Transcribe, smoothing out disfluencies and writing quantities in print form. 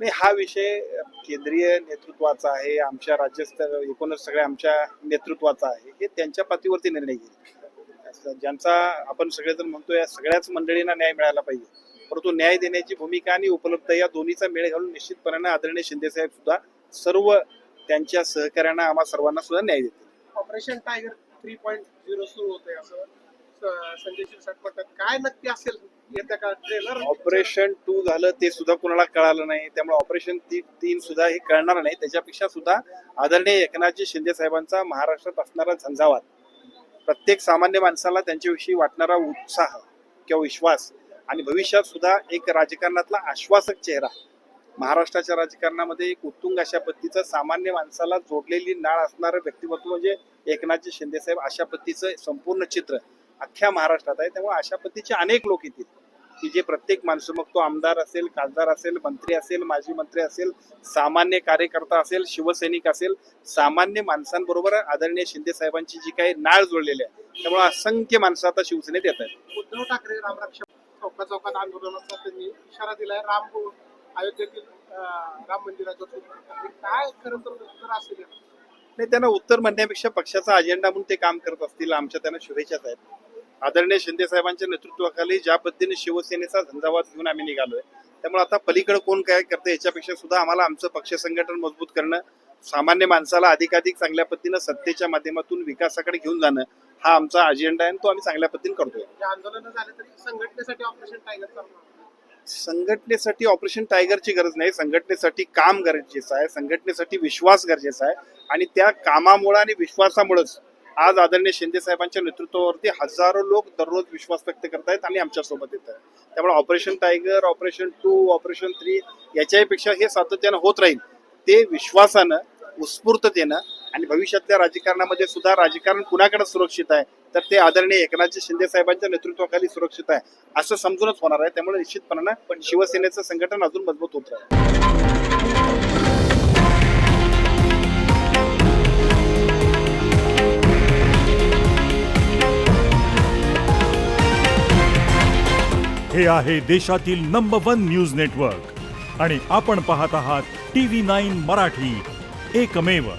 नाही, हा विषय केंद्रीय नेतृत्वाचा आहे, आमच्या राज्यस्तर एकूणच सगळ्या आमच्या नेतृत्वाचा आहे. हे त्यांच्या पातळीवरती निर्णय घेईल. असं ज्यांचा आपण सगळेजण म्हणतो या सगळ्याच मंडळींना न्याय मिळाला पाहिजे, परंतु न्याय देण्याची भूमिका आणि उपलब्ध या दोन्हीचा मेळ घालून निश्चितपणे आदरणीय शिंदे साहेब सुद्धा सर्व त्यांच्या सहकार्यांना आम्हा सर्वांना सुद्धा न्याय देतील. ऑपरेशन टायगर 3.0 सुरू होतंय असं संजय शिरसाट म्हणतात. काय नक्की असेल येत्या का ट्रेलर? ऑपरेशन 2 झालं ते सुद्धा कोणाला कळालं नाही, त्यामुळे ऑपरेशन 3 सुद्धा हे कळणार नाही. त्याच्यापेक्षा सुद्धा आदरणीय एकनाथजी शिंदे साहेबांचा महाराष्ट्रात असणारा झंझावात, प्रत्येक सामान्य माणसाला त्यांच्याविषयी वाटणारा उत्साह किंवा विश्वास आणि भविष्यात सुद्धा एक राजकारणातला आश्वासक चेहरा, महाराष्ट्राच्या राजकारणामध्ये एक उत्तुंग अशा पद्धतीचं सामान्य माणसाला जोडलेली नाळ असणारं व्यक्तिमत्व म्हणजे एकनाथजी शिंदे साहेब, अशा पद्धतीचं संपूर्ण चित्र अख्ख्या महाराष्ट्रात आहे. त्यामुळे अशा पद्धतीचे अनेक लोक येतील की जे प्रत्येक माणसं, मग तो आमदार असेल, खासदार असेल, मंत्री असेल, माजी मंत्री असेल, सामान्य कार्यकर्ता असेल, शिवसैनिक असेल, सामान्य माणसांबरोबर आदरणीय शिंदे साहेबांची जी काही नाळ जोडलेली आहे, त्यामुळे असंख्य माणसं आता शिवसेनेत येत आहेत. उद्धव ठाकरे रामरक्षा चौका चौकात आंदोलनाचा त्यांनी इशारा दिलाय. अयोध्येतील राम मंदिराचं काय खरं तर उत्तर असेल? नाही, त्यांना उत्तर म्हणण्यापेक्षा पक्षाचा अजेंडा म्हणून ते काम करत असतील. आमच्या त्यांना शुभेच्छाच आहेत. आदरणीय शिंदे साहेबांच्या नेतृत्वाखाली ज्या पद्धतीने शिवसेनेचा झंझावात घेऊन आम्ही निघालोय, त्यामुळे आता पलीकडे कोण काय करतं याच्यापेक्षा सुद्धा आम्हाला आमचं पक्ष संघटन मजबूत करणं, सामान्य माणसाला अधिकाधिक चांगल्या पद्धतीनं सत्तेच्या माध्यमातून विकासाकडे घेऊन जाणं, हा आमचा अजेंडा आहे आणि तो आम्ही चांगल्या पद्धतीने करतोय. आंदोलन झाले तरी संघटनेसाठी ऑपरेशन टायगर चालणार. संघटनेसाठी ऑपरेशन टायगरची गरज नाही, संघटनेसाठी काम गरजेचं आहे, संघटनेसाठी विश्वास गरजेचा आहे आणि त्या कामामुळे आणि विश्वासामुळेच आज आदरणीय शिंदे साहेबांच्या नेतृत्वावरती हजारो लोक दररोज विश्वास व्यक्त करतायत आणि आमच्या सोबत येत आहेत. त्यामुळे ऑपरेशन टायगर, ऑपरेशन 2, ऑपरेशन 3 याच्यापेक्षा हे सातत्यानं होत राहील. ते विश्वासानं, उत्स्फूर्ततेनं आणि भविष्यातल्या राजकारणामध्ये सुद्धा राजकारण कुणाकडे सुरक्षित आहे तर ते आदरणीय एकनाथजी शिंदे साहेबांच्या नेतृत्वाखाली सुरक्षित आहे असं समजूनच होणार आहे. त्यामुळे निश्चितपणानं पण शिवसेनेचं संघटन अजून मजबूत होत राहील. हे आहे देशातील नंबर 1 न्यूज नेटवर्क आणि आपण पाहत आहात TV9 मराठी, एकमेव.